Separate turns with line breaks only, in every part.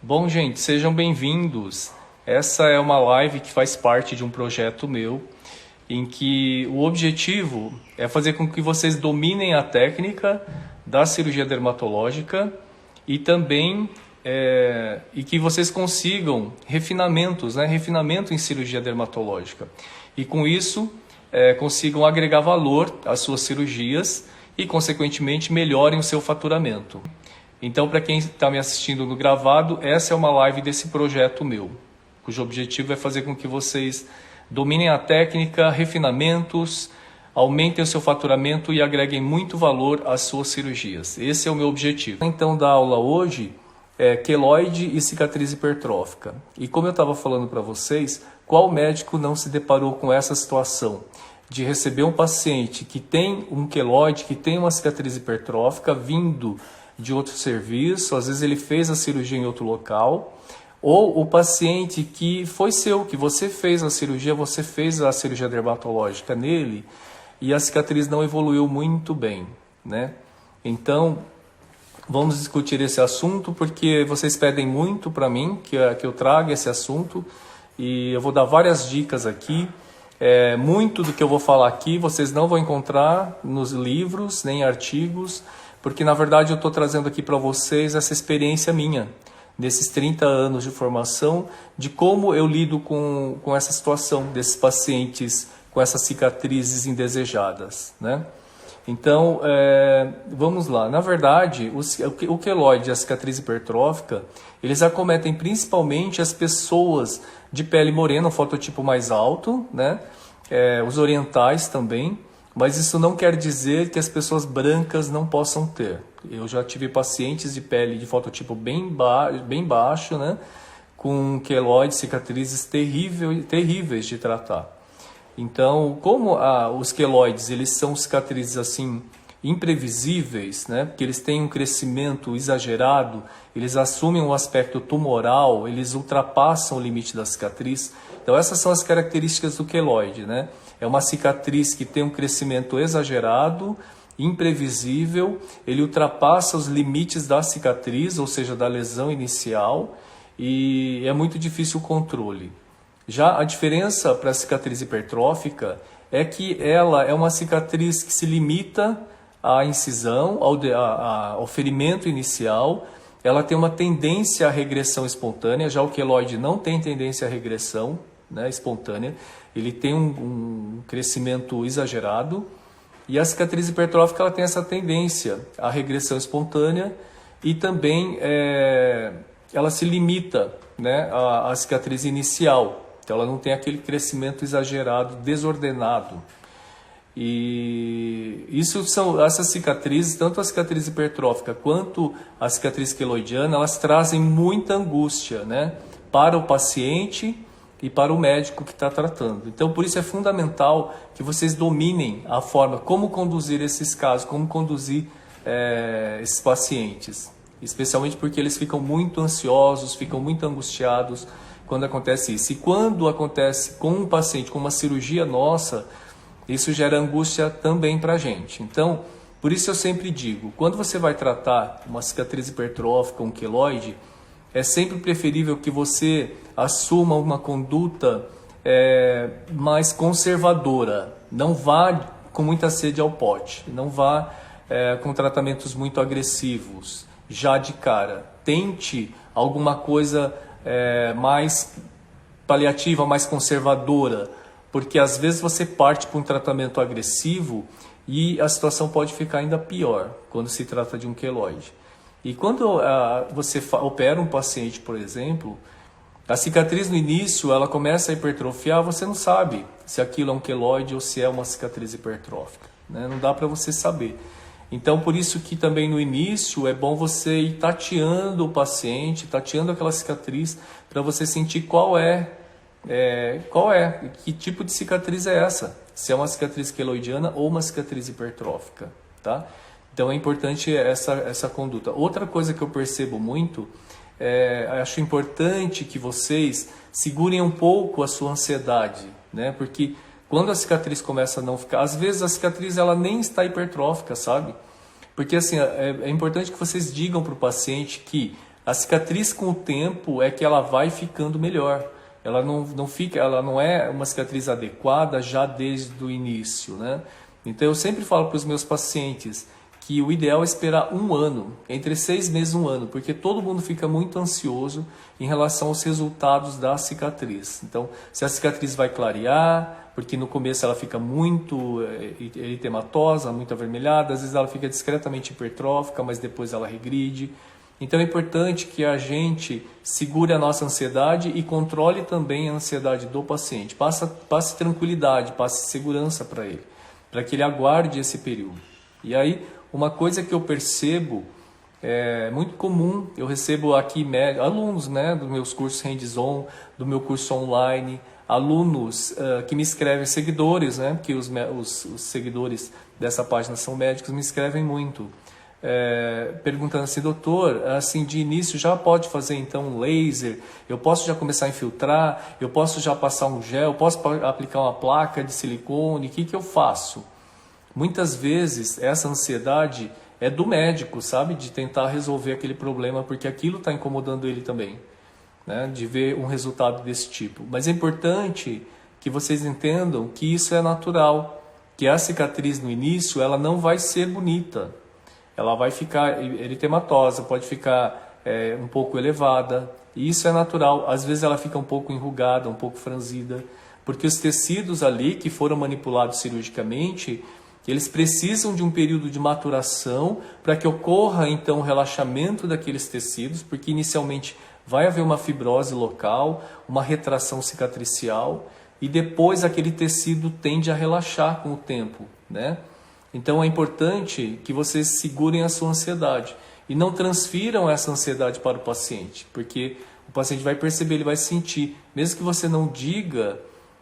Bom, gente, sejam bem-vindos. Essa é uma live que faz parte de um projeto meu, em que o objetivo é fazer com que vocês dominem a técnica da cirurgia dermatológica e também e que vocês consigam refinamentos, né? Refinamento em cirurgia dermatológica. E com isso, consigam agregar valor às suas cirurgias e, consequentemente, melhorem o seu faturamento. Então, para quem está me assistindo no gravado, essa é uma live desse projeto meu, cujo objetivo é fazer com que vocês dominem a técnica, refinamentos, aumentem o seu faturamento e agreguem muito valor às suas cirurgias. Esse é o meu objetivo. Então, da aula hoje é queloide e cicatriz hipertrófica. E como eu estava falando para vocês, qual médico não se deparou com essa situação de receber um paciente que tem um queloide, que tem uma cicatriz hipertrófica vindo de outro serviço, às vezes ele fez a cirurgia em outro local, ou o paciente que foi seu, que você fez a cirurgia dermatológica nele e a cicatriz não evoluiu muito bem, né? Então, vamos discutir esse assunto porque vocês pedem muito para mim que eu traga esse assunto e eu vou dar várias dicas aqui. Muito do que eu vou falar aqui vocês não vão encontrar nos livros, nem artigos, porque na verdade eu estou trazendo aqui para vocês essa experiência minha, nesses 30 anos de formação, de como eu lido com essa situação desses pacientes com essas cicatrizes indesejadas, né? Então, vamos lá. Na verdade, o queloide e a cicatriz hipertrófica, eles acometem principalmente as pessoas de pele morena, um fototipo mais alto, né? Os orientais também. Mas isso não quer dizer que as pessoas brancas não possam ter. Eu já tive pacientes de pele de fototipo bem baixo, né? Com queloide, cicatrizes terríveis de tratar. Então, como os queloides eles são cicatrizes assim imprevisíveis, né? Porque eles têm um crescimento exagerado, eles assumem um aspecto tumoral, eles ultrapassam o limite da cicatriz. Então, essas são as características do queloide, né? É uma cicatriz que tem um crescimento exagerado, imprevisível, ele ultrapassa os limites da cicatriz, ou seja, da lesão inicial, e é muito difícil o controle. Já a diferença para a cicatriz hipertrófica é que ela é uma cicatriz que se limita à incisão, ao ferimento inicial, ela tem uma tendência à regressão espontânea, já o queloide não tem tendência à regressão, né, espontânea, ele tem um crescimento exagerado, e a cicatriz hipertrófica ela tem essa tendência à regressão espontânea e também ela se limita, né, à cicatriz inicial, então ela não tem aquele crescimento exagerado, desordenado. E isso são essas cicatrizes, tanto a cicatriz hipertrófica quanto a cicatriz queloidiana, elas trazem muita angústia, né, para o paciente e para o médico que está tratando. Então, por isso é fundamental que vocês dominem a forma, como conduzir esses casos, como conduzir esses pacientes. Especialmente porque eles ficam muito ansiosos, ficam muito angustiados quando acontece isso. E quando acontece com um paciente, com uma cirurgia nossa, isso gera angústia também para a gente. Então, por isso eu sempre digo, quando você vai tratar uma cicatriz hipertrófica, um queloide, é sempre preferível que você assuma uma conduta mais conservadora. Não vá com muita sede ao pote. Não vá com tratamentos muito agressivos, já de cara. Tente alguma coisa mais paliativa, mais conservadora. Porque às vezes você parte para um tratamento agressivo e a situação pode ficar ainda pior quando se trata de um queloide. E quando você opera um paciente, por exemplo, a cicatriz no início ela começa a hipertrofiar, você não sabe se aquilo é um queloide ou se é uma cicatriz hipertrófica, né? Não dá para você saber. Então, por isso que também no início é bom você ir tateando o paciente, tateando aquela cicatriz, para você sentir que tipo de cicatriz é essa, se é uma cicatriz queloidiana ou uma cicatriz hipertrófica, tá? Então é importante essa conduta. Outra coisa que eu percebo muito, acho importante que vocês segurem um pouco a sua ansiedade, né? Porque quando a cicatriz começa a não ficar, às vezes a cicatriz ela nem está hipertrófica, sabe? Porque assim, é importante que vocês digam para o paciente que A cicatriz com o tempo é que ela vai ficando melhor. Ela não fica, ela não é uma cicatriz adequada já desde o início, né? Então eu sempre falo para os meus pacientes que o ideal é esperar 1 ano, entre 6 meses e 1 ano, porque todo mundo fica muito ansioso em relação aos resultados da cicatriz. Então, se a cicatriz vai clarear, porque no começo ela fica muito eritematosa, muito avermelhada, às vezes ela fica discretamente hipertrófica, mas depois ela regride. Então é importante que a gente segure a nossa ansiedade e controle também a ansiedade do paciente. Passe tranquilidade, passe segurança para ele, para que ele aguarde esse período. E aí, uma coisa que eu percebo, é muito comum, eu recebo aqui alunos, né, dos meus cursos hands-on, do meu curso online, alunos que me escrevem, seguidores, né, porque os seguidores dessa página são médicos, me escrevem muito, perguntando assim, doutor, assim, de início já pode fazer então um laser, eu posso já começar a infiltrar, eu posso já passar um gel, eu posso aplicar uma placa de silicone, o que eu faço? Muitas vezes essa ansiedade é do médico, sabe? De tentar resolver aquele problema, porque aquilo está incomodando ele também, né? De ver um resultado desse tipo. Mas é importante que vocês entendam que isso é natural, que a cicatriz no início ela não vai ser bonita. Ela vai ficar eritematosa, pode ficar um pouco elevada, e isso é natural. Às vezes ela fica um pouco enrugada, um pouco franzida, porque os tecidos ali que foram manipulados cirurgicamente, eles precisam de um período de maturação para que ocorra então o relaxamento daqueles tecidos, porque inicialmente vai haver uma fibrose local, uma retração cicatricial, e depois aquele tecido tende a relaxar com o tempo, né? Então é importante que vocês segurem a sua ansiedade e não transfiram essa ansiedade para o paciente, porque o paciente vai perceber, ele vai sentir, mesmo que você não diga,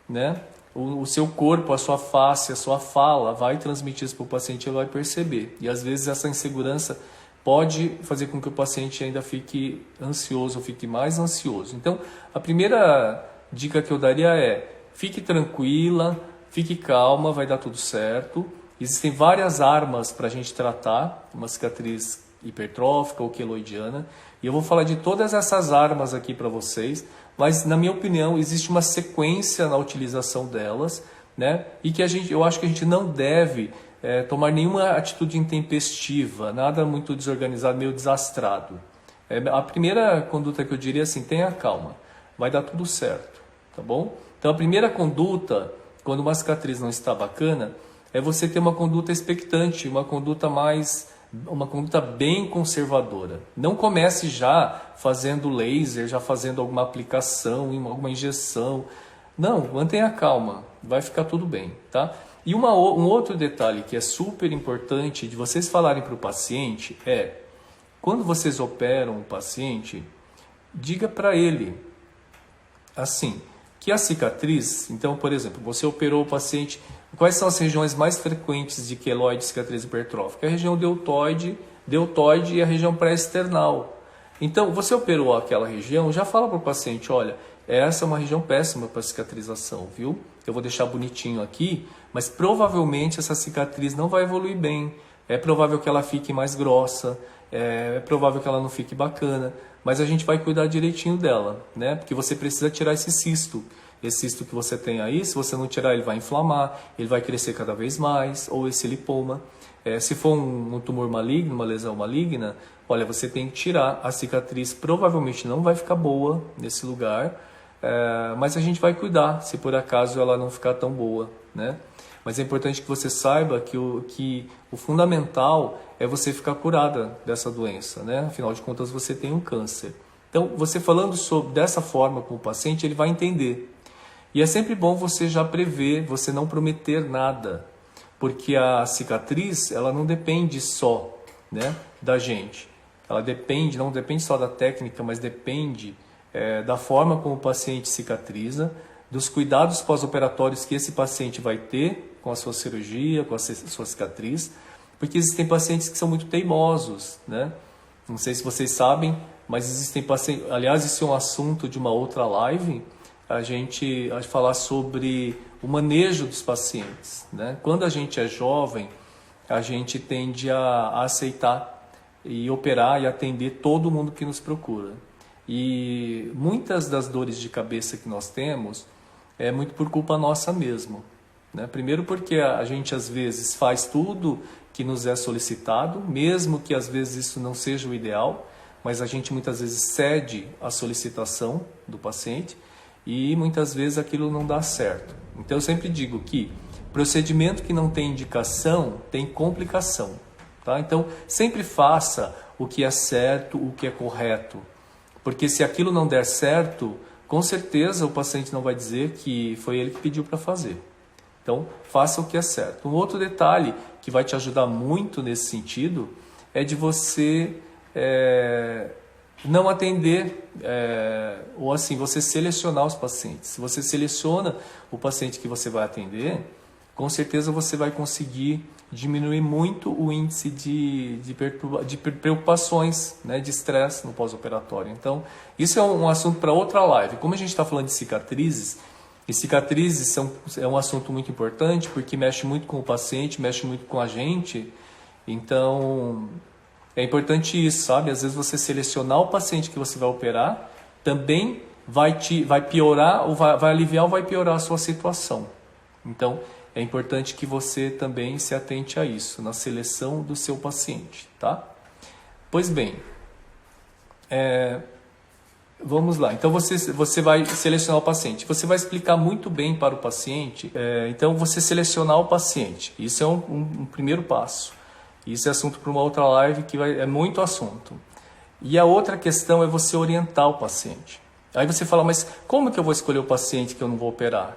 né? O seu corpo, a sua face, a sua fala vai transmitir isso para o paciente, ele vai perceber. E às vezes essa insegurança pode fazer com que o paciente ainda fique ansioso, ou fique mais ansioso. Então, a primeira dica que eu daria é, fique tranquila, fique calma, vai dar tudo certo. Existem várias armas para a gente tratar uma cicatriz hipertrófica ou queloidiana. E eu vou falar de todas essas armas aqui para vocês, mas na minha opinião existe uma sequência na utilização delas, né? E que eu acho que a gente não deve tomar nenhuma atitude intempestiva, nada muito desorganizado, meio desastrado. A primeira conduta que eu diria é assim, tenha calma, vai dar tudo certo, tá bom? Então a primeira conduta, quando uma cicatriz não está bacana, é você ter uma conduta expectante, uma conduta bem conservadora. Não comece já fazendo laser, já fazendo alguma aplicação, alguma injeção. Não, mantenha calma, vai ficar tudo bem, tá? E um outro detalhe que é super importante de vocês falarem para o paciente é, quando vocês operam o paciente, diga para ele assim, que a cicatriz, então, por exemplo, você operou o paciente, quais são as regiões mais frequentes de queloide e cicatriz hipertrófica? A região deltoide e a região pré-external. Então, você operou aquela região, já fala para o paciente, olha, essa é uma região péssima para cicatrização, viu? Eu vou deixar bonitinho aqui, mas provavelmente essa cicatriz não vai evoluir bem. É provável que ela fique mais grossa, é provável que ela não fique bacana, mas a gente vai cuidar direitinho dela, né? Porque você precisa tirar esse cisto. Esse cisto que você tem aí, se você não tirar, ele vai inflamar, ele vai crescer cada vez mais, ou esse lipoma. Se for um tumor maligno, uma lesão maligna, olha, você tem que tirar. A cicatriz provavelmente não vai ficar boa nesse lugar, mas a gente vai cuidar, se por acaso ela não ficar tão boa, né? Mas é importante que você saiba que o fundamental é você ficar curada dessa doença, né? Afinal de contas, você tem um câncer. Então, você falando dessa forma com o paciente, ele vai entender. E é sempre bom você já prever, você não prometer nada, porque a cicatriz, ela não depende só, né, da gente. Ela não depende só da técnica, mas depende da forma como o paciente cicatriza, dos cuidados pós-operatórios que esse paciente vai ter com a sua cirurgia, com a sua cicatriz, porque existem pacientes que são muito teimosos, né? Não sei se vocês sabem, mas existem pacientes... Aliás, isso é um assunto de uma outra live, a gente falar sobre o manejo dos pacientes, né? Quando a gente é jovem, a gente tende a aceitar e operar e atender todo mundo que nos procura. E muitas das dores de cabeça que nós temos é muito por culpa nossa mesmo, né? Primeiro porque a gente às vezes faz tudo que nos é solicitado, mesmo que às vezes isso não seja o ideal, mas a gente muitas vezes cede à solicitação do paciente e muitas vezes aquilo não dá certo. Então eu sempre digo que procedimento que não tem indicação tem complicação, tá? Então sempre faça o que é certo, o que é correto, porque se aquilo não der certo, com certeza o paciente não vai dizer que foi ele que pediu para fazer. Então faça o que é certo. Um outro detalhe que vai te ajudar muito nesse sentido é de você não atender, ou assim, você selecionar os pacientes. Se você seleciona o paciente que você vai atender, com certeza você vai conseguir diminuir muito o índice de preocupações, né, de estresse no pós-operatório. Então, isso é um assunto para outra live. Como a gente está falando de cicatrizes, e cicatrizes é um assunto muito importante porque mexe muito com o paciente, mexe muito com a gente. Então, é importante isso, sabe? Às vezes você selecionar o paciente que você vai operar também vai piorar, ou vai aliviar ou vai piorar a sua situação. Então, é importante que você também se atente a isso, na seleção do seu paciente, tá? Pois bem, vamos lá. Então, você vai selecionar o paciente. Você vai explicar muito bem para o paciente. Então, você selecionar o paciente. Isso é um primeiro passo. Isso é assunto para uma outra live que é muito assunto. E a outra questão é você orientar o paciente. Aí você fala, mas como que eu vou escolher o paciente que eu não vou operar?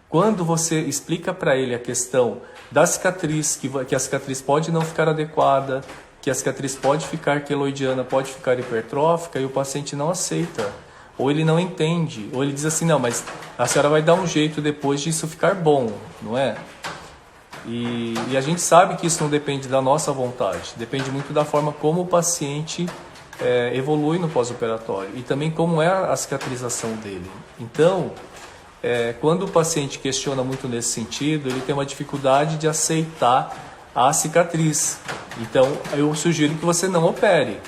Quando você explica para ele a questão da cicatriz, que a cicatriz pode não ficar adequada, que a cicatriz pode ficar queloidiana, pode ficar hipertrófica, e o paciente não aceita, ou ele não entende, ou ele diz assim, não, mas a senhora vai dar um jeito depois disso ficar bom, não é? E a gente sabe que isso não depende da nossa vontade, depende muito da forma como o paciente evolui no pós-operatório e também como é a cicatrização dele. Então, quando o paciente questiona muito nesse sentido, ele tem uma dificuldade de aceitar a cicatriz. Então, eu sugiro que você não opere,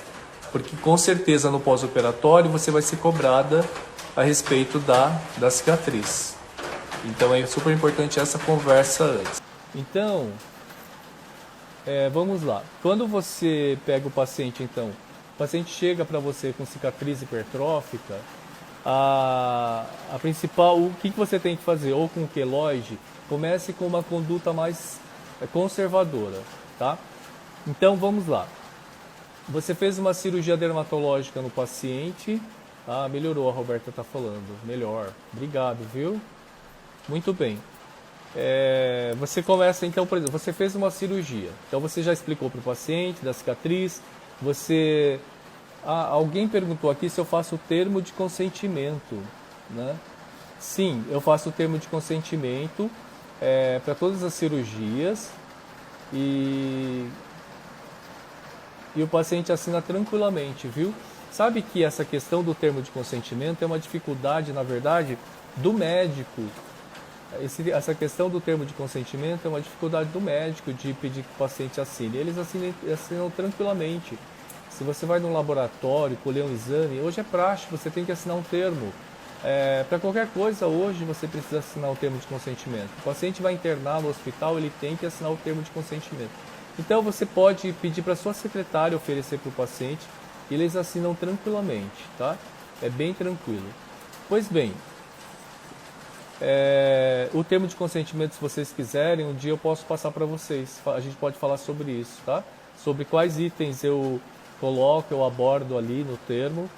porque com certeza no pós-operatório você vai ser cobrada a respeito da cicatriz. Então, é super importante essa conversa antes. Então, vamos lá. Quando você pega o paciente, então, o paciente chega para você com cicatriz hipertrófica, a principal, o que você tem que fazer, ou com o queloide, comece com uma conduta mais conservadora, tá? Então, vamos lá. Você fez uma cirurgia dermatológica no paciente, melhorou, a Roberta está falando, melhor, obrigado, viu? Muito bem. Você começa, então, por exemplo, você fez uma cirurgia, então você já explicou para o paciente da cicatriz, alguém perguntou aqui se eu faço o termo de consentimento, né? Sim, eu faço o termo de consentimento para todas as cirurgias e o paciente assina tranquilamente, viu? Sabe que essa questão do termo de consentimento é uma dificuldade, na verdade, do médico. Essa questão do termo de consentimento é uma dificuldade do médico de pedir que o paciente assine. Eles assinam tranquilamente. Se você vai num laboratório, colher um exame, hoje é praxe, você tem que assinar um termo. Para qualquer coisa, hoje você precisa assinar o termo de consentimento. O paciente vai internar no hospital, ele tem que assinar o termo de consentimento. Então você pode pedir para sua secretária oferecer para o paciente e eles assinam tranquilamente, tá? É bem tranquilo. Pois bem, o termo de consentimento, se vocês quiserem, um dia eu posso passar para vocês. A gente pode falar sobre isso, tá? Sobre quais itens eu coloco, eu abordo ali no termo,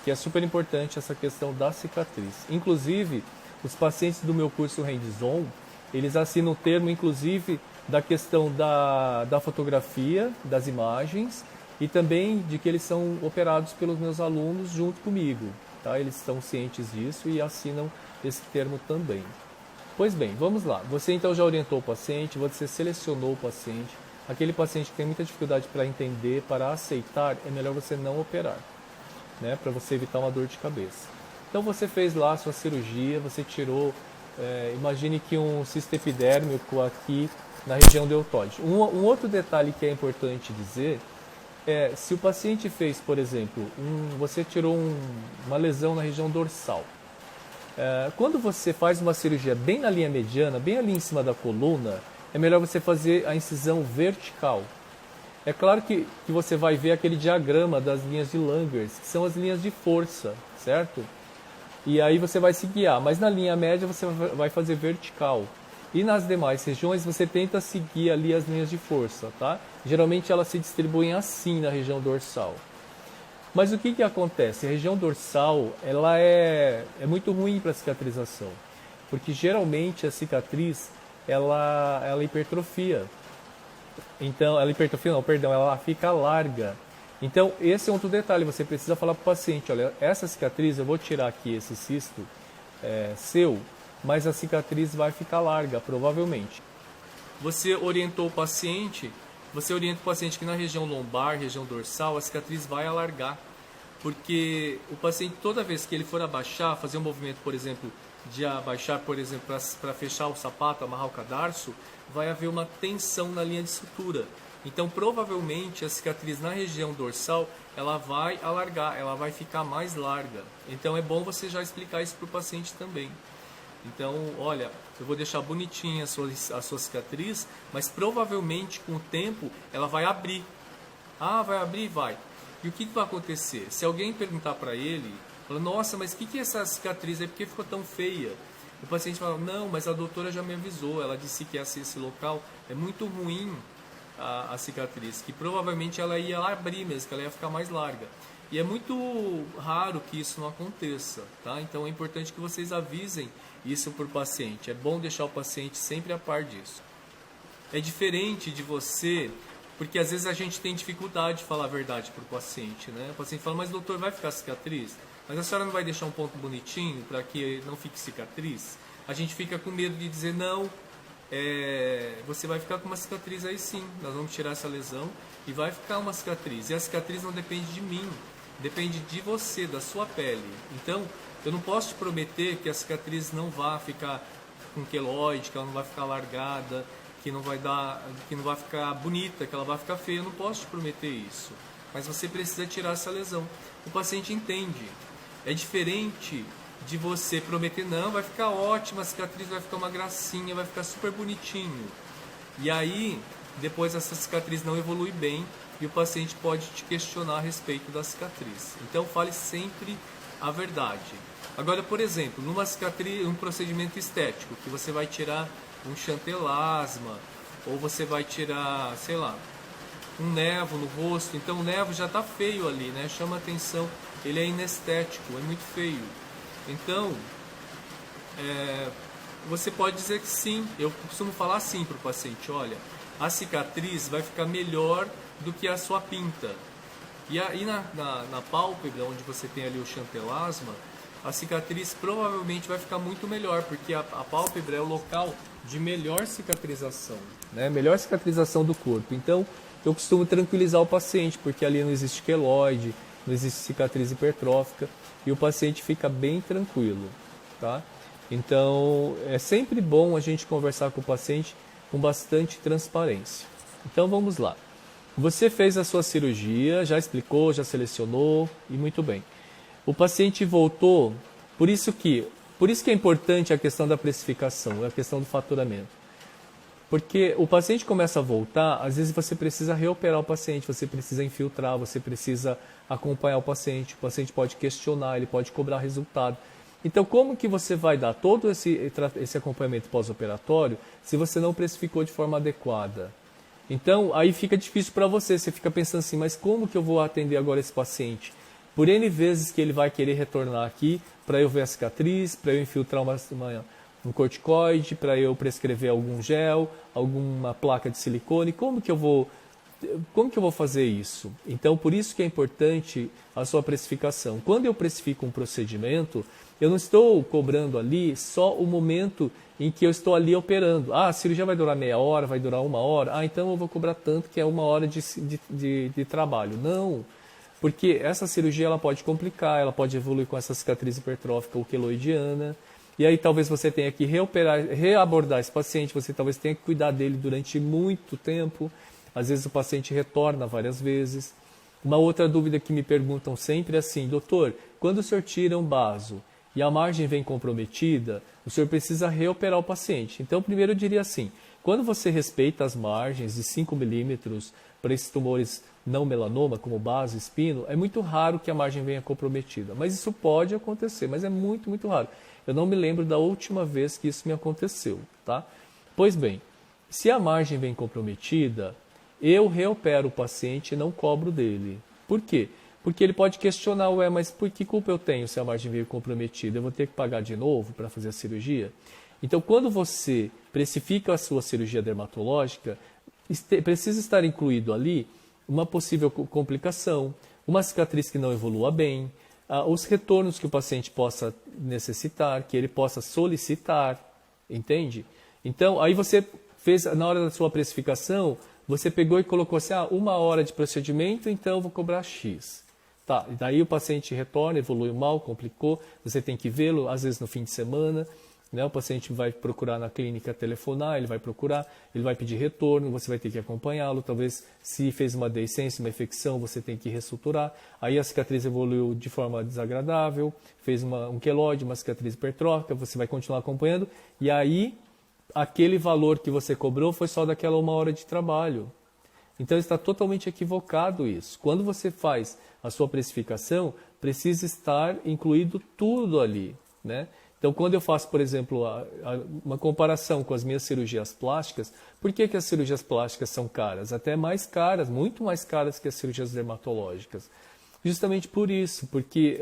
que é super importante essa questão da cicatriz. Inclusive, os pacientes do meu curso Hands-On, eles assinam o termo, inclusive, da questão da fotografia, das imagens, e também de que eles são operados pelos meus alunos junto comigo, tá? Eles estão cientes disso e assinam esse termo também. Pois bem, vamos lá. Você então já orientou o paciente, você selecionou o paciente. Aquele paciente que tem muita dificuldade para entender, para aceitar, é melhor você não operar, né? Para você evitar uma dor de cabeça. Então você fez lá a sua cirurgia, você tirou imagine que um cisto epidérmico aqui na região deltoide. Um outro detalhe que é importante dizer é, se o paciente fez, por exemplo, você tirou uma lesão na região dorsal. Quando você faz uma cirurgia bem na linha mediana, bem ali em cima da coluna, é melhor você fazer a incisão vertical. É claro que você vai ver aquele diagrama das linhas de Langers, que são as linhas de força, certo? E aí você vai se guiar, mas na linha média você vai fazer vertical. E nas demais regiões você tenta seguir ali as linhas de força, tá? Geralmente elas se distribuem assim na região dorsal. Mas o que acontece? A região dorsal ela é muito ruim para cicatrização, porque geralmente a cicatriz ela hipertrofia. Então, ela fica larga. Então, esse é outro detalhe, você precisa falar para o paciente, olha, essa cicatriz, eu vou tirar aqui esse cisto seu, mas a cicatriz vai ficar larga, provavelmente. Você orienta o paciente que na região lombar, região dorsal, a cicatriz vai alargar. Porque o paciente, toda vez que ele for abaixar, fazer um movimento, por exemplo, de abaixar, por exemplo, para fechar o sapato, amarrar o cadarço, vai haver uma tensão na linha de sutura. Então, provavelmente, a cicatriz na região dorsal, ela vai alargar, ela vai ficar mais larga. Então, é bom você já explicar isso para o paciente também. Então, olha, eu vou deixar bonitinha a sua cicatriz, mas provavelmente, com o tempo, ela vai abrir. Ah, vai abrir? Vai. E o que vai acontecer? Se alguém perguntar para ele, fala, nossa, mas o que é essa cicatriz aí? Por que ficou tão feia? O paciente fala, não, mas a doutora já me avisou, ela disse que esse local é muito ruim a cicatriz, que provavelmente ela ia abrir mesmo, que ela ia ficar mais larga. E é muito raro que isso não aconteça, tá? Então é importante que vocês avisem isso para o paciente. É bom deixar o paciente sempre a par disso. É diferente de você, porque às vezes a gente tem dificuldade de falar a verdade para o paciente, né? O paciente fala, mas doutor, vai ficar cicatriz? Mas a senhora não vai deixar um ponto bonitinho para que não fique cicatriz? A gente fica com medo de dizer, não, você vai ficar com uma cicatriz aí sim, nós vamos tirar essa lesão e vai ficar uma cicatriz. E a cicatriz não depende de mim, depende de você, da sua pele. Então, eu não posso te prometer que a cicatriz não vai ficar com queloide, que ela não vai ficar largada, que não vai ficar bonita, que ela vai ficar feia. Eu não posso te prometer isso. Mas você precisa tirar essa lesão. O paciente entende. É diferente de você prometer, não, vai ficar ótima, a cicatriz vai ficar uma gracinha, vai ficar super bonitinho. E aí, depois essa cicatriz não evolui bem e o paciente pode te questionar a respeito da cicatriz. Então, fale sempre a verdade. Agora, por exemplo, numa cicatriz, um procedimento estético, que você vai tirar um chantelasma, ou você vai tirar, sei lá, um nevo no rosto. Então o nevo já está feio ali, né? Chama atenção, ele é inestético, é muito feio. Então, você pode dizer que sim. Eu costumo falar assim para o paciente, olha, a cicatriz vai ficar melhor do que a sua pinta. E aí na pálpebra, onde você tem ali o chantelasma, a cicatriz provavelmente vai ficar muito melhor, porque a pálpebra é o local de melhor cicatrização, né? Melhor cicatrização do corpo. Então, eu costumo tranquilizar o paciente, porque ali não existe queloide, não existe cicatriz hipertrófica, e o paciente fica bem tranquilo, tá? Então, é sempre bom a gente conversar com o paciente com bastante transparência. Então, vamos lá. Você fez a sua cirurgia, já explicou, já selecionou, e muito bem. O paciente voltou, por isso que é importante a questão da precificação, a questão do faturamento. Porque o paciente começa a voltar, às vezes você precisa reoperar o paciente, você precisa infiltrar, você precisa acompanhar o paciente pode questionar, ele pode cobrar resultado. Então, como que você vai dar todo esse acompanhamento pós-operatório se você não precificou de forma adequada? Então, aí fica difícil para você fica pensando assim, mas como que eu vou atender agora esse paciente? Por N vezes que ele vai querer retornar aqui para eu ver a cicatriz, para eu infiltrar um corticoide, para eu prescrever algum gel, alguma placa de silicone, como que eu vou fazer isso? Então, por isso que é importante a sua precificação. Quando eu precifico um procedimento, eu não estou cobrando ali só o momento em que eu estou ali operando. Ah, a cirurgia vai durar meia hora, vai durar 1 hora, então eu vou cobrar tanto que é 1 hora de trabalho. Não, porque essa cirurgia ela pode complicar, ela pode evoluir com essa cicatriz hipertrófica ou queloidiana, e aí talvez você tenha que reabordar esse paciente, você talvez tenha que cuidar dele durante muito tempo, às vezes o paciente retorna várias vezes. Uma outra dúvida que me perguntam sempre é assim, doutor, quando o senhor tira um baso e a margem vem comprometida, o senhor precisa reoperar o paciente. Então, primeiro eu diria assim, quando você respeita as margens de 5 milímetros para esses tumores não melanoma, como baso e espino, é muito raro que a margem venha comprometida. Mas isso pode acontecer, mas é muito, muito raro. Eu não me lembro da última vez que isso me aconteceu, tá? Pois bem, se a margem vem comprometida, eu reopero o paciente e não cobro dele. Por quê? Porque ele pode questionar, mas por que culpa eu tenho se a margem veio comprometida? Eu vou ter que pagar de novo para fazer a cirurgia? Então, quando você precifica a sua cirurgia dermatológica, precisa estar incluído ali uma possível complicação, uma cicatriz que não evolua bem, os retornos que o paciente possa necessitar, que ele possa solicitar, entende? Então, aí você fez, na hora da sua precificação, você pegou e colocou assim, 1 hora de procedimento, então eu vou cobrar X. Tá, e daí o paciente retorna, evoluiu mal, complicou, você tem que vê-lo, às vezes no fim de semana, né? O paciente vai procurar na clínica telefonar, ele vai pedir retorno, você vai ter que acompanhá-lo, talvez se fez uma deiscência, uma infecção, você tem que ressuturar, aí a cicatriz evoluiu de forma desagradável, fez um queloide, uma cicatriz hipertrófica, você vai continuar acompanhando, e aí aquele valor que você cobrou foi só daquela 1 hora de trabalho. Então está totalmente equivocado isso. Quando você faz a sua precificação, precisa estar incluído tudo ali, né? Então, quando eu faço, por exemplo, uma comparação com as minhas cirurgias plásticas, por que as cirurgias plásticas são caras? Até mais caras, muito mais caras que as cirurgias dermatológicas. Justamente por isso, porque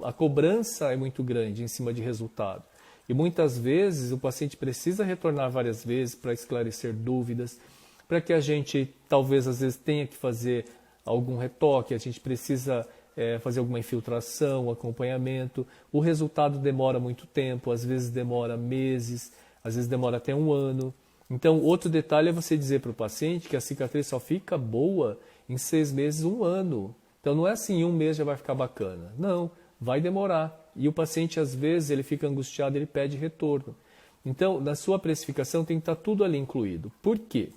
a cobrança é muito grande em cima de resultado. E muitas vezes o paciente precisa retornar várias vezes para esclarecer dúvidas, para que a gente talvez às vezes tenha que fazer algum retoque, a gente precisa fazer alguma infiltração, acompanhamento. O resultado demora muito tempo, às vezes demora meses, às vezes demora até 1 ano. Então, outro detalhe é você dizer para o paciente que a cicatriz só fica boa em 6 meses, 1 ano. Então, não é assim, em 1 mês já vai ficar bacana. Não, vai demorar. E o paciente, às vezes, ele fica angustiado, ele pede retorno. Então, na sua precificação tem que estar tudo ali incluído. Por quê?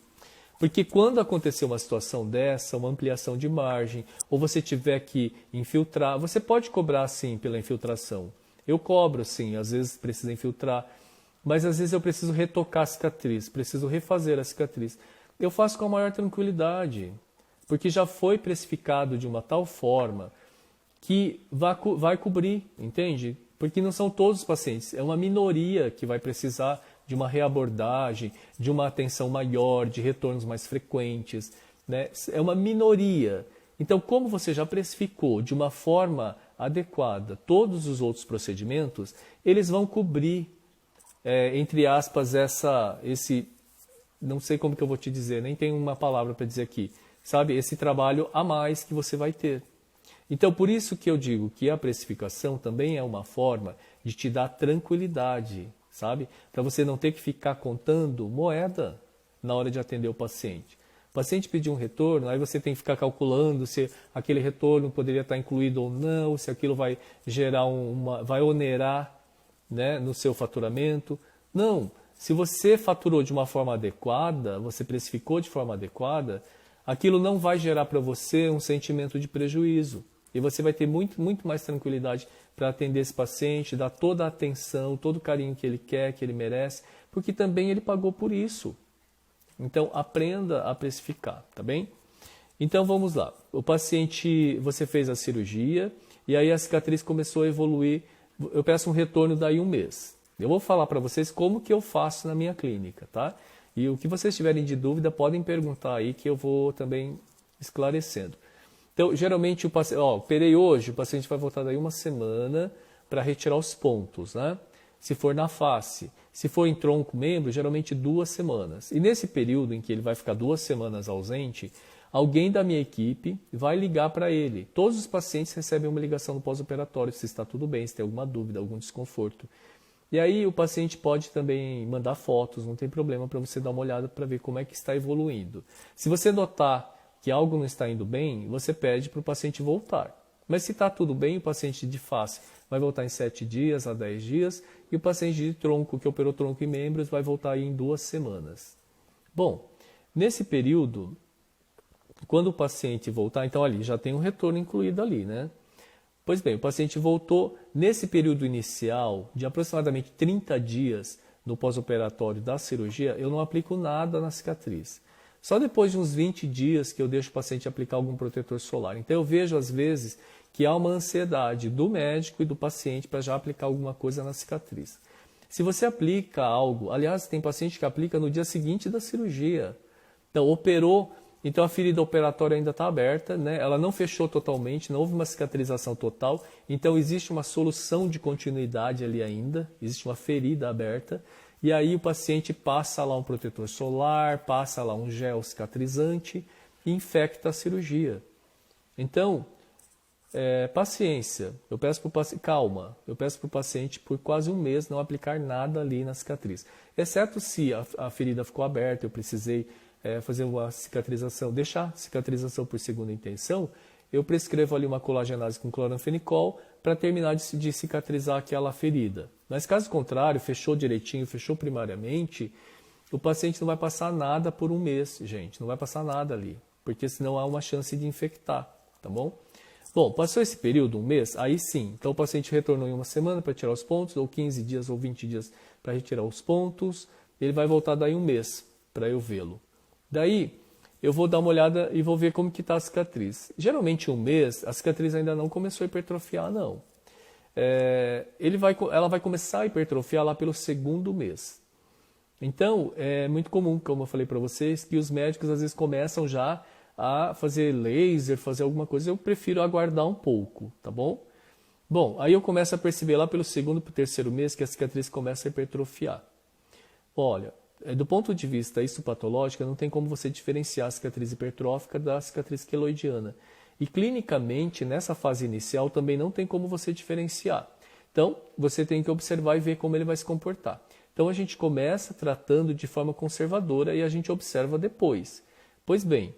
Porque quando acontecer uma situação dessa, uma ampliação de margem, ou você tiver que infiltrar, você pode cobrar sim pela infiltração. Eu cobro sim, às vezes precisa infiltrar, mas às vezes eu preciso retocar a cicatriz, preciso refazer a cicatriz. Eu faço com a maior tranquilidade, porque já foi precificado de uma tal forma que vai cobrir, entende? Porque não são todos os pacientes, é uma minoria que vai precisar de uma reabordagem, de uma atenção maior, de retornos mais frequentes, né? É uma minoria. Então, como você já precificou de uma forma adequada todos os outros procedimentos, eles vão cobrir, entre aspas, esse, não sei como que eu vou te dizer, nem tenho uma palavra para dizer aqui, sabe? Esse trabalho a mais que você vai ter. Então, por isso que eu digo que a precificação também é uma forma de te dar tranquilidade, sabe? Para você não ter que ficar contando moeda na hora de atender o paciente. O paciente pediu um retorno, aí você tem que ficar calculando se aquele retorno poderia estar incluído ou não, se aquilo vai gerar vai onerar, né, no seu faturamento. Não, se você faturou de uma forma adequada, você precificou de forma adequada, aquilo não vai gerar para você um sentimento de prejuízo. E você vai ter muito, muito mais tranquilidade para atender esse paciente, dar toda a atenção, todo o carinho que ele quer, que ele merece, porque também ele pagou por isso. Então, aprenda a precificar, tá bem? Então, vamos lá. O paciente, você fez a cirurgia e aí a cicatriz começou a evoluir. Eu peço um retorno daí 1 mês. Eu vou falar para vocês como que eu faço na minha clínica, tá? E o que vocês tiverem de dúvida, podem perguntar aí que eu vou também esclarecendo. Então, geralmente, o paciente, operei hoje, o paciente vai voltar daí 1 semana para retirar os pontos, né? Se for na face. Se for em tronco membro, geralmente 2 semanas. E nesse período em que ele vai ficar 2 semanas ausente, alguém da minha equipe vai ligar para ele. Todos os pacientes recebem uma ligação no pós-operatório, se está tudo bem, se tem alguma dúvida, algum desconforto. E aí o paciente pode também mandar fotos, não tem problema, para você dar uma olhada para ver como é que está evoluindo. Se você notar que algo não está indo bem, você pede para o paciente voltar. Mas se está tudo bem, o paciente de face vai voltar em 7 dias a 10 dias e o paciente de tronco, que operou tronco e membros, vai voltar aí em 2 semanas. Bom, nesse período, quando o paciente voltar, então ali já tem um retorno incluído ali, né? Pois bem, o paciente voltou nesse período inicial de aproximadamente 30 dias no pós-operatório da cirurgia, eu não aplico nada na cicatriz. Só depois de uns 20 dias que eu deixo o paciente aplicar algum protetor solar. Então eu vejo às vezes que há uma ansiedade do médico e do paciente para já aplicar alguma coisa na cicatriz. Se você aplica algo, aliás, tem paciente que aplica no dia seguinte da cirurgia. Então operou, então a ferida operatória ainda está aberta, né? Ela não fechou totalmente, não houve uma cicatrização total, então existe uma solução de continuidade ali ainda, existe uma ferida aberta. E aí o paciente passa lá um protetor solar, passa lá um gel cicatrizante e infecta a cirurgia. Então, paciência. Eu peço para o paciente, calma. Eu peço para o paciente por quase um mês não aplicar nada ali na cicatriz. Exceto se a ferida ficou aberta, eu precisei fazer uma cicatrização, deixar cicatrização por segunda intenção, eu prescrevo ali uma colagenase com cloranfenicol para terminar de cicatrizar aquela ferida. Mas caso contrário, fechou direitinho, fechou primariamente, o paciente não vai passar nada por um mês, gente. Não vai passar nada ali, porque senão há uma chance de infectar, tá bom? Bom, passou esse período, um mês, aí sim. Então o paciente retornou em uma semana para tirar os pontos, ou 15 dias ou 20 dias para retirar os pontos. Ele vai voltar daí um mês para eu vê-lo. Daí eu vou dar uma olhada e vou ver como que está a cicatriz. Geralmente um mês, a cicatriz ainda não começou a hipertrofiar, não. Ela vai começar a hipertrofiar lá pelo segundo mês. Então, é muito comum, como eu falei para vocês, que os médicos às vezes começam já a fazer laser, fazer alguma coisa. Eu prefiro aguardar um pouco, tá bom? Bom, aí eu começo a perceber lá pelo segundo para o terceiro mês que a cicatriz começa a hipertrofiar. Olha, do ponto de vista histopatológico, não tem como você diferenciar a cicatriz hipertrófica da cicatriz queloidiana. E clinicamente, nessa fase inicial, também não tem como você diferenciar. Então, você tem que observar e ver como ele vai se comportar. Então, a gente começa tratando de forma conservadora e a gente observa depois. Pois bem,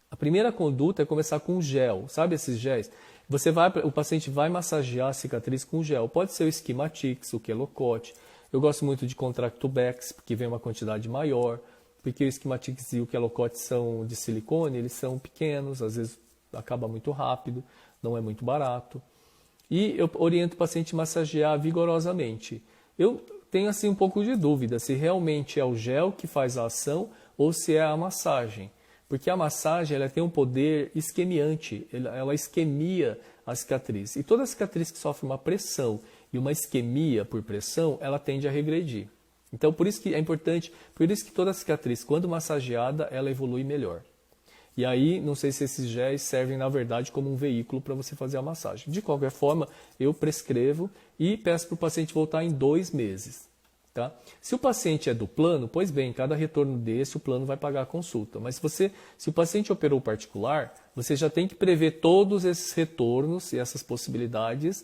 a primeira conduta é começar com gel. Sabe esses géis? O paciente vai massagear a cicatriz com gel. Pode ser o Schematics, o Kelocote. Eu gosto muito de Contractubex, porque vem uma quantidade maior. Porque o Schematics e o Kelocote são de silicone, eles são pequenos, às vezes acaba muito rápido, não é muito barato. E eu oriento o paciente a massagear vigorosamente. Eu tenho assim um pouco de dúvida se realmente é o gel que faz a ação ou se é a massagem. Porque a massagem ela tem um poder isquemiante, ela isquemia a cicatriz. E toda cicatriz que sofre uma pressão e uma isquemia por pressão, ela tende a regredir. Então, por isso que é importante, por isso que toda cicatriz, quando massageada, ela evolui melhor. E aí, não sei se esses géis servem, na verdade, como um veículo para você fazer a massagem. De qualquer forma, eu prescrevo e peço para o paciente voltar em 2 meses. Tá? Se o paciente é do plano, pois bem, cada retorno desse, o plano vai pagar a consulta. Mas se o paciente operou particular, você já tem que prever todos esses retornos e essas possibilidades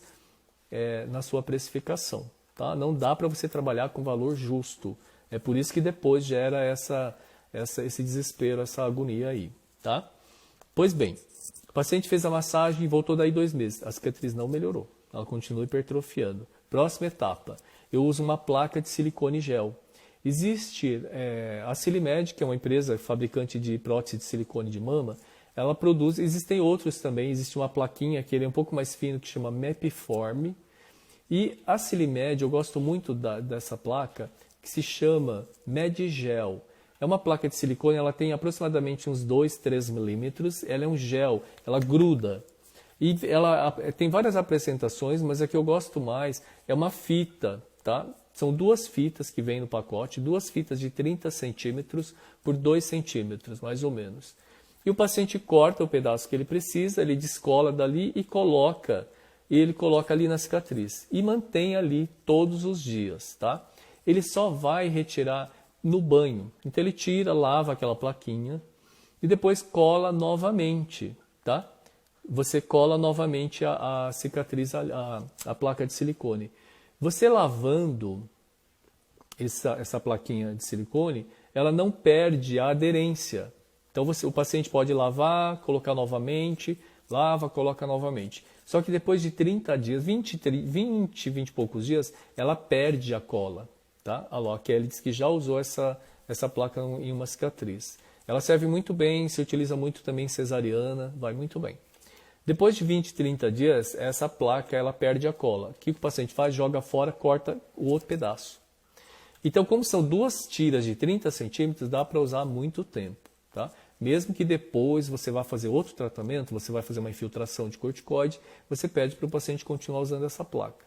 na sua precificação. Tá? Não dá para você trabalhar com valor justo. É por isso que depois gera esse desespero, essa agonia aí. Tá? Pois bem, o paciente fez a massagem e voltou daí 2 meses. A cicatriz não melhorou. Ela continua hipertrofiando. Próxima etapa. Eu uso uma placa de silicone gel. Existe a Silimed, que é uma empresa fabricante de prótese de silicone de mama. Ela produz, existem outros também. Existe uma plaquinha que ele é um pouco mais fino, que chama Mepiform. E a Silimed, eu gosto muito dessa placa, que se chama Medgel. É uma placa de silicone, ela tem aproximadamente uns 2, 3 milímetros. Ela é um gel, ela gruda. E ela tem várias apresentações, mas a que eu gosto mais é uma fita. Tá? São 2 fitas que vêm no pacote, 2 fitas de 30 centímetros por 2 centímetros, mais ou menos. E o paciente corta o pedaço que ele precisa, ele descola dali e ele coloca ali na cicatriz. E mantém ali todos os dias. Tá? Ele só vai retirar no banho. Então ele tira, lava aquela plaquinha e depois cola novamente. Tá? Você cola novamente a cicatriz, a placa de silicone. Você lavando essa plaquinha de silicone, ela não perde a aderência. Então o paciente pode lavar, colocar novamente, lava, coloca novamente. Só que depois de 30 dias, 20 e poucos dias, ela perde a cola. Tá? A Kelly diz que já usou essa placa em uma cicatriz. Ela serve muito bem, se utiliza muito também em cesariana, vai muito bem. Depois de 20, 30 dias, essa placa ela perde a cola. O que o paciente faz? Joga fora, corta o outro pedaço. Então, como são duas tiras de 30 centímetros, dá para usar muito tempo. Tá? Mesmo que depois você vá fazer outro tratamento, você vai fazer uma infiltração de corticoide, você pede para o paciente continuar usando essa placa.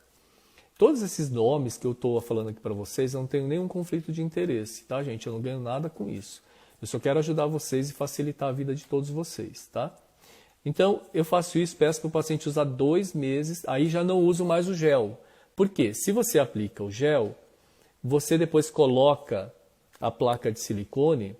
Todos esses nomes que eu estou falando aqui para vocês, eu não tenho nenhum conflito de interesse, tá, gente? Eu não ganho nada com isso. Eu só quero ajudar vocês e facilitar a vida de todos vocês, tá? Então, eu faço isso, peço para o paciente usar 2 meses, aí já não uso mais o gel. Por quê? Se você aplica o gel, você depois coloca a placa de silicone,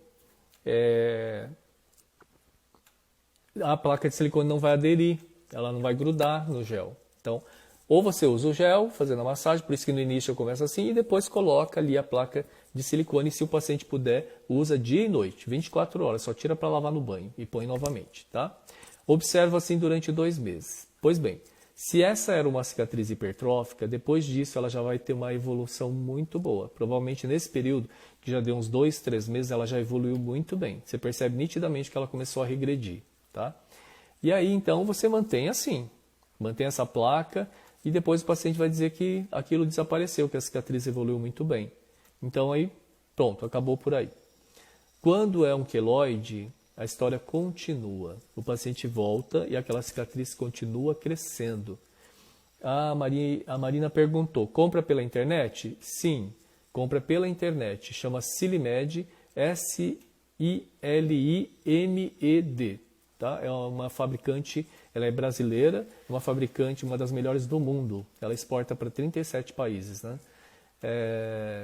a placa de silicone não vai aderir, ela não vai grudar no gel. Então, ou você usa o gel, fazendo a massagem, por isso que no início eu começo assim, e depois coloca ali a placa de silicone, se o paciente puder, usa dia e noite, 24 horas, só tira para lavar no banho e põe novamente, tá? Observa assim durante 2 meses. Pois bem, se essa era uma cicatriz hipertrófica, depois disso ela já vai ter uma evolução muito boa. Provavelmente nesse período, que já deu uns 2, 3 meses, ela já evoluiu muito bem. Você percebe nitidamente que ela começou a regredir, tá? E aí então você mantém assim, mantém essa placa e depois o paciente vai dizer que aquilo desapareceu, que a cicatriz evoluiu muito bem. Então aí, pronto, acabou por aí. Quando é um queloide, a história continua. O paciente volta e aquela cicatriz continua crescendo. A Marina perguntou, compra pela internet? Sim, compra pela internet. Chama Silimed, S-I-L-I-M-E-D. Tá? É uma fabricante, ela é brasileira, uma fabricante, uma das melhores do mundo. Ela exporta para 37 países. Né?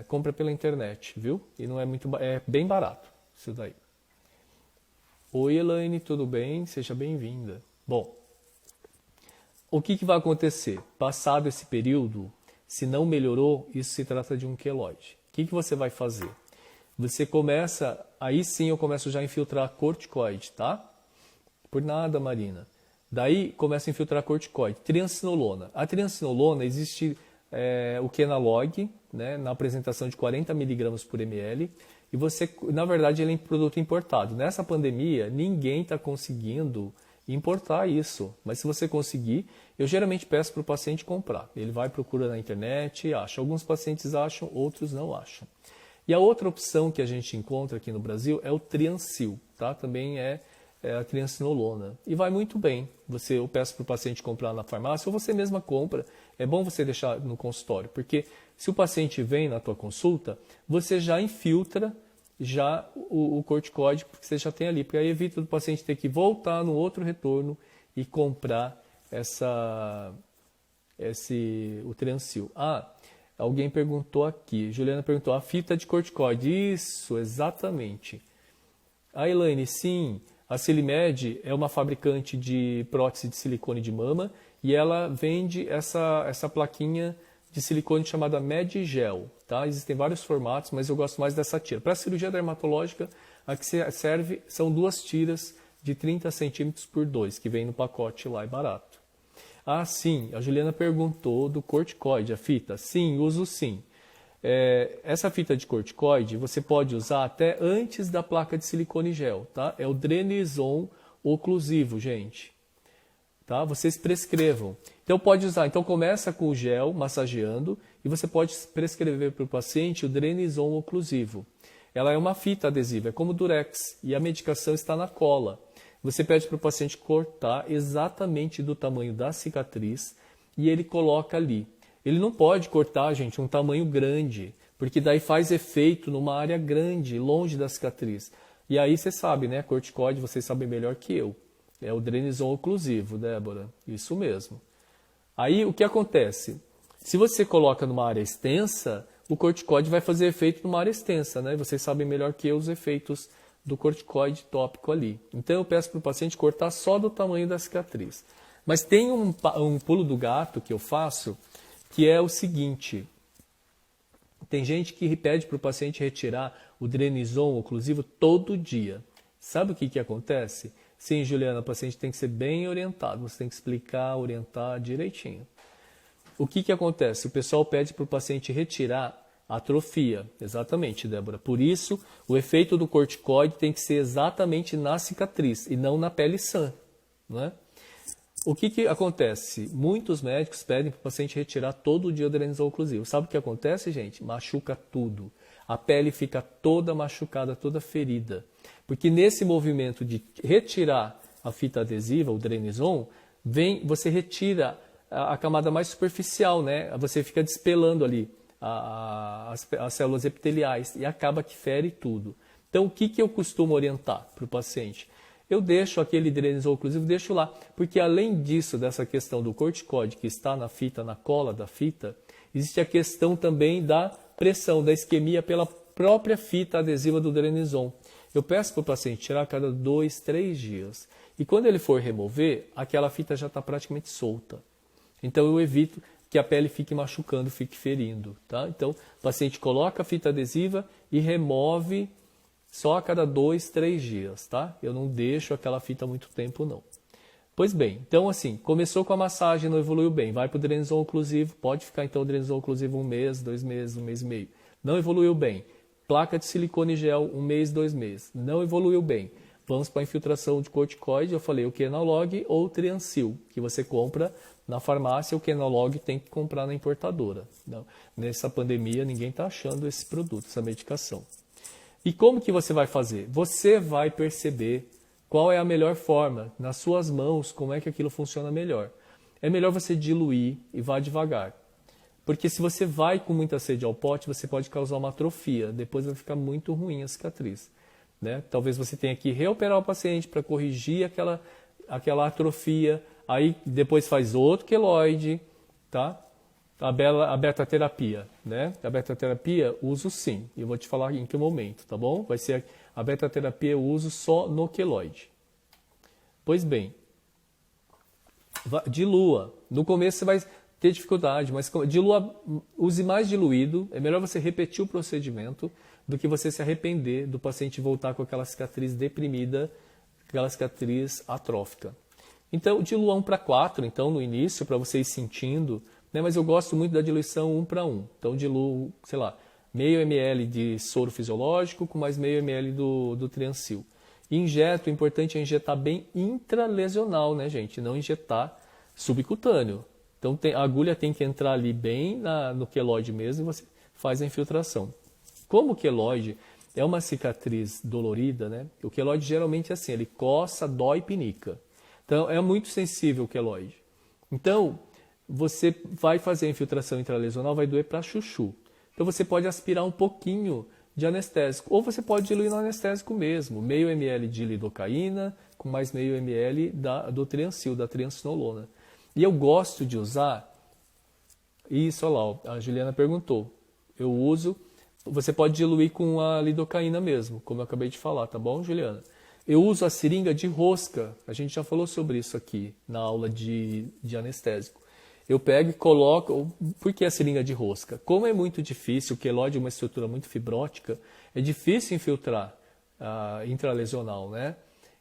Compra pela internet, viu? E não é muito, é bem barato isso daí. Oi, Elaine, tudo bem? Seja bem-vinda. Bom, o que vai acontecer? Passado esse período, se não melhorou, isso se trata de um queloide. O que você vai fazer? Você começa, aí sim eu começo já a infiltrar corticoide, tá? Por nada, Marina. Daí começa a infiltrar corticoide. Triancinolona. A triancinolona existe o Kenalog, né, na apresentação de 40 mg por ml. E você, na verdade, ele é um produto importado. Nessa pandemia, ninguém está conseguindo importar isso. Mas se você conseguir, eu geralmente peço para o paciente comprar. Ele vai, procura na internet e acha. Alguns pacientes acham, outros não acham. E a outra opção que a gente encontra aqui no Brasil é o Triancil, tá? Também é a triancinolona. E vai muito bem. Eu peço para o paciente comprar na farmácia ou você mesma compra. É bom você deixar no consultório, porque se o paciente vem na tua consulta, você já infiltra o corticoide que você já tem ali, porque aí evita o paciente ter que voltar no outro retorno e comprar o Triancil. Alguém perguntou aqui, Juliana perguntou, a fita de corticoide. Isso, exatamente. A Elaine, sim, a Silimed é uma fabricante de prótese de silicone de mama e ela vende essa plaquinha de silicone chamada Medgel. Tá? Existem vários formatos, mas eu gosto mais dessa tira. Para a cirurgia dermatológica, a que serve são 2 tiras de 30 centímetros por 2, que vem no pacote lá, é barato. Sim, a Juliana perguntou do corticoide, a fita. Sim, uso sim. Essa fita de corticoide você pode usar até antes da placa de silicone gel. Tá? É o Drenizon oclusivo, gente. Tá? Vocês prescrevam. Então pode usar. Então começa com o gel massageando e você pode prescrever para o paciente o Drenizon oclusivo. Ela é uma fita adesiva, é como Durex e a medicação está na cola. Você pede para o paciente cortar exatamente do tamanho da cicatriz e ele coloca ali. Ele não pode cortar, gente, um tamanho grande, porque daí faz efeito numa área grande, longe da cicatriz. E aí você sabe, né? Corticoide, vocês sabem melhor que eu. É o Drenizon oclusivo, Débora. Isso mesmo. Aí o que acontece? Se você coloca numa área extensa, o corticoide vai fazer efeito numa área extensa, né? Vocês sabem melhor que eu os efeitos do corticoide tópico ali. Então eu peço para o paciente cortar só do tamanho da cicatriz. Mas tem um pulo do gato que eu faço, que é o seguinte. Tem gente que pede para o paciente retirar o Drenizon oclusivo todo dia. Sabe o que acontece? Sim, Juliana, o paciente tem que ser bem orientado, você tem que explicar, orientar direitinho. O que acontece? O pessoal pede para o paciente retirar a atrofia. Exatamente, Débora. Por isso, o efeito do corticoide tem que ser exatamente na cicatriz e não na pele sã. Né? O que acontece? Muitos médicos pedem para o paciente retirar todo o dia o drenizol oclusivo. Sabe o que acontece, gente? Machuca tudo. A pele fica toda machucada, toda ferida. Porque nesse movimento de retirar a fita adesiva, o drenizon, você retira a camada mais superficial, né? Você fica despelando ali as células epiteliais e acaba que fere tudo. Então, o que eu costumo orientar para o paciente? Eu deixo aquele drenizol oclusivo, deixo lá, porque além disso, dessa questão do corticoide que está na fita, na cola da fita, existe a questão também da pressão, da isquemia pela própria fita adesiva do drenizon. Eu peço para o paciente tirar a cada 2, 3 dias. E quando ele for remover, aquela fita já está praticamente solta. Então eu evito que a pele fique machucando, fique ferindo. Tá? Então o paciente coloca a fita adesiva e remove só a cada 2, 3 dias. Tá? Eu não deixo aquela fita muito tempo não. Pois bem, então assim, começou com a massagem, não evoluiu bem, vai para o drenizol oclusivo, pode ficar então o drenizol oclusivo 1 mês, 2 meses, 1 mês e meio. Não evoluiu bem. Placa de silicone gel, 1 mês, 2 meses. Não evoluiu bem. Vamos para a infiltração de corticoide, eu falei o Kenalog ou o Triancil, que você compra na farmácia, o Kenalog tem que comprar na importadora. Não, nessa pandemia ninguém está achando esse produto, essa medicação. E como que você vai fazer? Você vai perceber qual é a melhor forma, nas suas mãos, como é que aquilo funciona melhor. É melhor você diluir e vá devagar. Porque se você vai com muita sede ao pote, você pode causar uma atrofia. Depois vai ficar muito ruim a cicatriz. Né? Talvez você tenha que reoperar o paciente para corrigir aquela atrofia. Aí depois faz outro queloide. Tá? A beta-terapia. Né? A beta-terapia uso sim. E eu vou te falar em que momento. Tá bom? Vai ser a beta-terapia eu uso só no queloide. Pois bem. Dilua. No começo você vai ter dificuldade, mas dilua, use mais diluído, é melhor você repetir o procedimento do que você se arrepender do paciente voltar com aquela cicatriz deprimida, aquela cicatriz atrófica. Então, dilua 1:4, então, no início, para você ir sentindo, né? Mas eu gosto muito da diluição 1:1. Então, diluo, sei lá, meio ml de soro fisiológico com mais meio ml do Triancil. E injeto, o importante é injetar bem intralesional, né, gente? Não injetar subcutâneo. Então a agulha tem que entrar ali bem no queloide mesmo e você faz a infiltração. Como o queloide é uma cicatriz dolorida, né? O queloide geralmente é assim, ele coça, dói e pinica. Então é muito sensível o queloide. Então você vai fazer a infiltração intralesional, vai doer para chuchu. Então você pode aspirar um pouquinho de anestésico, ou você pode diluir no anestésico mesmo, meio ml de lidocaína com mais meio ml do Triancil, da triancinolona. E eu gosto de usar, isso, olha lá, ó, a Juliana perguntou, eu uso, você pode diluir com a lidocaína mesmo, como eu acabei de falar, tá bom, Juliana? Eu uso a seringa de rosca, a gente já falou sobre isso aqui na aula de anestésico. Eu pego e coloco, por que a seringa de rosca? Como é muito difícil, o queloide é uma estrutura muito fibrótica, é difícil infiltrar intralesional, né?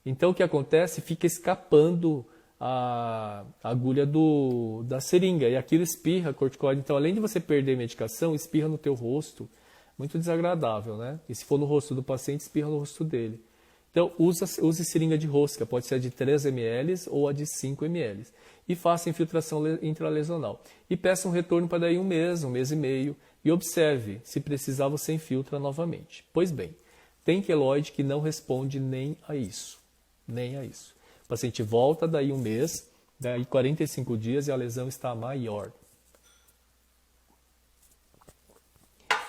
Então o que acontece? Fica escapando a agulha da seringa e aquilo espirra corticoide. Então, além de você perder medicação, espirra no teu rosto. Muito desagradável, né? E se for no rosto do paciente, espirra no rosto dele. Então, use seringa de rosca. Pode ser a de 3 ml ou a de 5 ml. E faça infiltração intralesional. E peça um retorno para daí 1 mês, 1 mês e meio. E observe, se precisar, você infiltra novamente. Pois bem, tem queloide que não responde nem a isso. Nem a isso. O paciente volta daí 1 mês, daí 45 dias e a lesão está maior.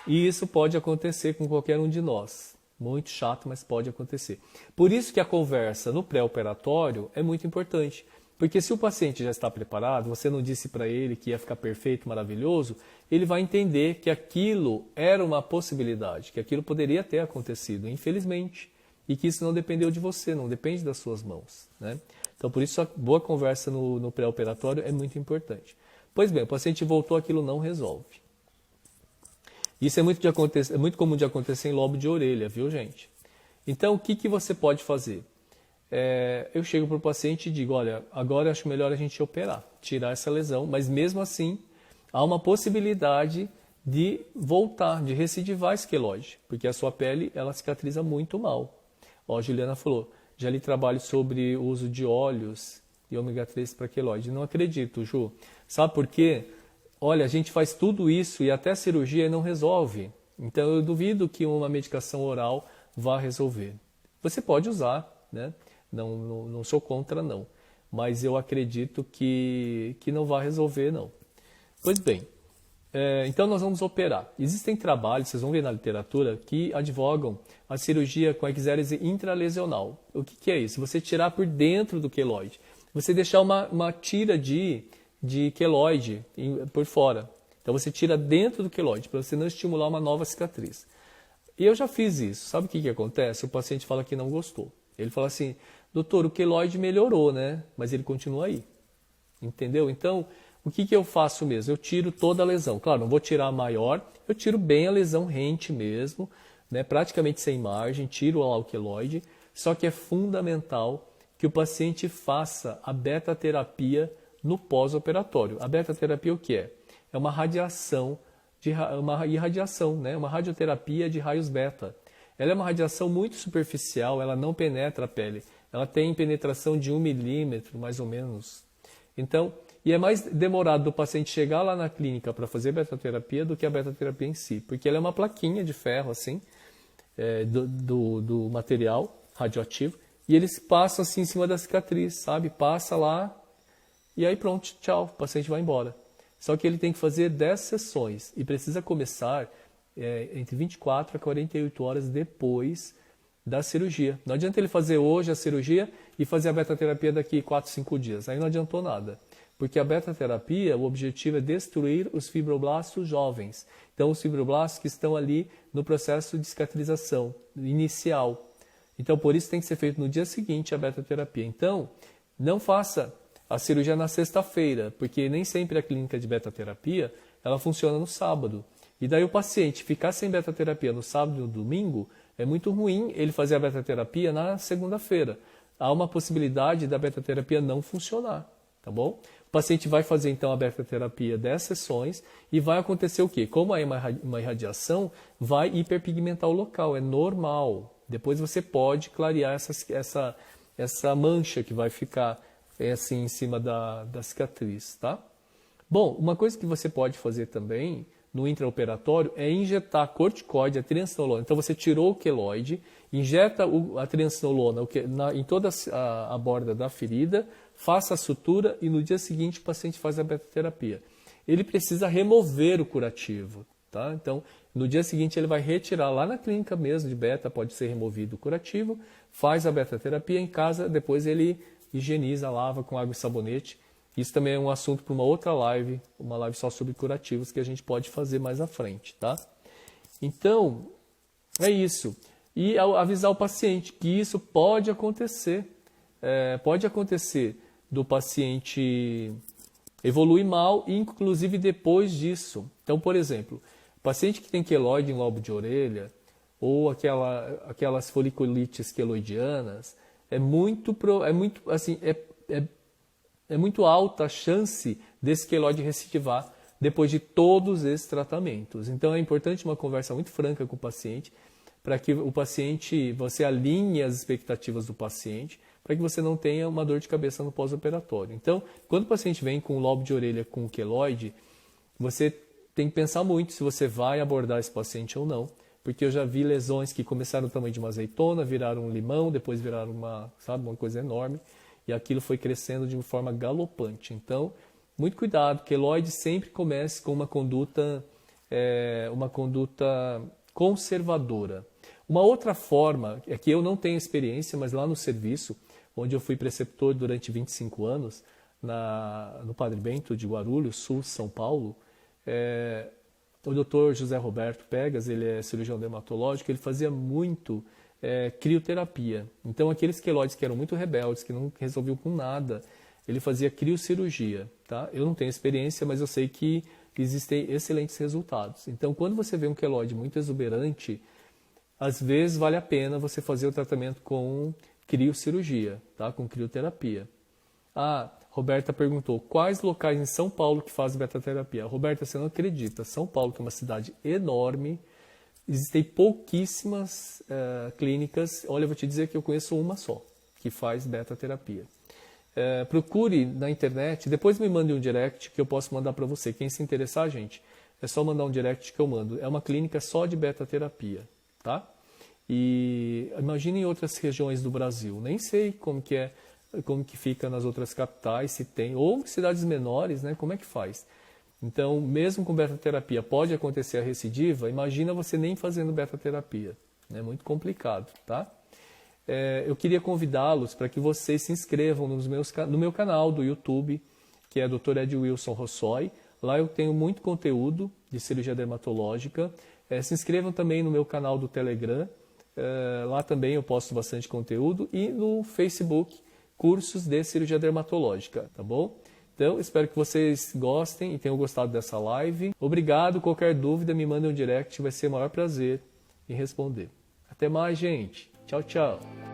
E isso pode acontecer com qualquer um de nós. Muito chato, mas pode acontecer. Por isso que a conversa no pré-operatório é muito importante. Porque se o paciente já está preparado, você não disse para ele que ia ficar perfeito, maravilhoso, ele vai entender que aquilo era uma possibilidade, que aquilo poderia ter acontecido, infelizmente. E que isso não dependeu de você, não depende das suas mãos. Né? Então, por isso, a boa conversa no pré-operatório é muito importante. Pois bem, o paciente voltou, aquilo não resolve. Isso é muito comum de acontecer em lobo de orelha, viu, gente? Então, o que você pode fazer? eu chego para o paciente e digo, olha, agora eu acho melhor a gente operar, tirar essa lesão, mas mesmo assim há uma possibilidade de voltar, de recidivar esse queloide, porque a sua pele ela cicatriza muito mal. Ó, a Juliana falou, já li trabalho sobre o uso de óleos e ômega 3 para queloide. Não acredito, Ju. Sabe por quê? Olha, a gente faz tudo isso e até a cirurgia não resolve. Então eu duvido que uma medicação oral vá resolver. Você pode usar, né? Não sou contra, não. Mas eu acredito que não vai resolver, não. Pois bem, então nós vamos operar. Existem trabalhos, vocês vão ver na literatura, que advogam a cirurgia com a exérese intralesional. O que é isso? Você tirar por dentro do queloide. Você deixar uma tira de queloide por fora. Então você tira dentro do queloide, para você não estimular uma nova cicatriz. E eu já fiz isso. Sabe o que acontece? O paciente fala que não gostou. Ele fala assim, doutor, o queloide melhorou, né? Mas ele continua aí. Entendeu? Então, o que eu faço mesmo? Eu tiro toda a lesão. Claro, não vou tirar a maior, eu tiro bem a lesão rente mesmo, né? Praticamente sem margem, tiro lá o queloide. Só que é fundamental que o paciente faça a beta-terapia no pós-operatório. A beta-terapia o que é? É uma radiação, uma irradiação, né? Uma radioterapia de raios beta. Ela é uma radiação muito superficial, ela não penetra a pele. Ela tem penetração de 1 milímetro, mais ou menos. Então, e é mais demorado do paciente chegar lá na clínica para fazer beta-terapia do que a beta-terapia em si. Porque ela é uma plaquinha de ferro, assim, do material radioativo. E eles passam assim em cima da cicatriz, sabe? Passa lá e aí pronto, tchau, o paciente vai embora. Só que ele tem que fazer 10 sessões e precisa começar entre 24 a 48 horas depois da cirurgia. Não adianta ele fazer hoje a cirurgia e fazer a beta-terapia daqui 4, 5 dias. Aí não adiantou nada. Porque a beta-terapia, o objetivo é destruir os fibroblastos jovens. Então, os fibroblastos que estão ali no processo de cicatrização inicial. Então, por isso tem que ser feito no dia seguinte a beta-terapia. Então, não faça a cirurgia na sexta-feira, porque nem sempre a clínica de beta-terapia ela funciona no sábado. E daí o paciente ficar sem beta-terapia no sábado e no domingo, é muito ruim ele fazer a beta-terapia na segunda-feira. Há uma possibilidade da beta-terapia não funcionar, tá bom? O paciente vai fazer então a beta-terapia 10 sessões e vai acontecer o quê? Como é uma irradiação, vai hiperpigmentar o local, é normal. Depois você pode clarear essa mancha que vai ficar assim em cima da cicatriz, tá? Bom, uma coisa que você pode fazer também no intraoperatório é injetar corticoide, a triamcinolona. Então você tirou o queloide, injeta a triamcinolona em toda a borda da ferida, faça a sutura e no dia seguinte o paciente faz a beta-terapia. Ele precisa remover o curativo, tá? Então no dia seguinte ele vai retirar lá na clínica mesmo de beta, pode ser removido o curativo, faz a beta-terapia em casa, depois ele higieniza, lava com água e sabonete. Isso também é um assunto para uma outra live, uma live só sobre curativos que a gente pode fazer mais à frente, tá? Então, é isso. E avisar o paciente que isso pode acontecer. Pode acontecer do paciente evoluir mal, inclusive depois disso. Então, por exemplo, paciente que tem queloide em lobo de orelha ou aquelas foliculites queloidianas, é muito alta a chance desse queloide recidivar depois de todos esses tratamentos. Então é importante uma conversa muito franca com o paciente, para que você alinhe as expectativas do paciente, para que você não tenha uma dor de cabeça no pós-operatório. Então, quando o paciente vem com lobo de orelha com queloide, você tem que pensar muito se você vai abordar esse paciente ou não, porque eu já vi lesões que começaram do tamanho de uma azeitona, viraram um limão, depois viraram uma coisa enorme, e aquilo foi crescendo de uma forma galopante. Então, muito cuidado, queloide sempre comece com uma conduta conservadora. Uma outra forma, é que eu não tenho experiência, mas lá no serviço, onde eu fui preceptor durante 25 anos, no Padre Bento de Guarulhos, sul de São Paulo, o Dr. José Roberto Pegas, ele é cirurgião dermatológico, ele fazia muito crioterapia. Então, aqueles queloides que eram muito rebeldes, que não resolviam com nada, ele fazia criocirurgia. Tá? Eu não tenho experiência, mas eu sei que existem excelentes resultados. Então, quando você vê um queloide muito exuberante, às vezes vale a pena você fazer o tratamento com criocirurgia, tá? Com crioterapia. Ah, Roberta perguntou, quais locais em São Paulo que fazem beta-terapia? Roberta, você não acredita, São Paulo, que é uma cidade enorme, existem pouquíssimas clínicas, olha, eu vou te dizer que eu conheço uma só, que faz beta-terapia. Procure na internet, depois me mande um direct que eu posso mandar para você. Quem se interessar, gente, é só mandar um direct que eu mando. É uma clínica só de beta-terapia, tá? E imagine em outras regiões do Brasil, nem sei como que fica nas outras capitais, se tem, ou cidades menores, né? Como é que faz? Então, mesmo com beta-terapia pode acontecer a recidiva, imagina você nem fazendo beta-terapia. É muito complicado, tá? Eu queria convidá-los para que vocês se inscrevam no meu canal do YouTube, que é Dr. Ed Wilson Rossoy. Lá eu tenho muito conteúdo de cirurgia dermatológica. Se inscrevam também no meu canal do Telegram. Lá também eu posto bastante conteúdo. E no Facebook, cursos de cirurgia dermatológica, tá bom? Então, espero que vocês gostem e tenham gostado dessa live. Obrigado. Qualquer dúvida, me mandem um direct. Vai ser o maior prazer em responder. Até mais, gente. Tchau, tchau.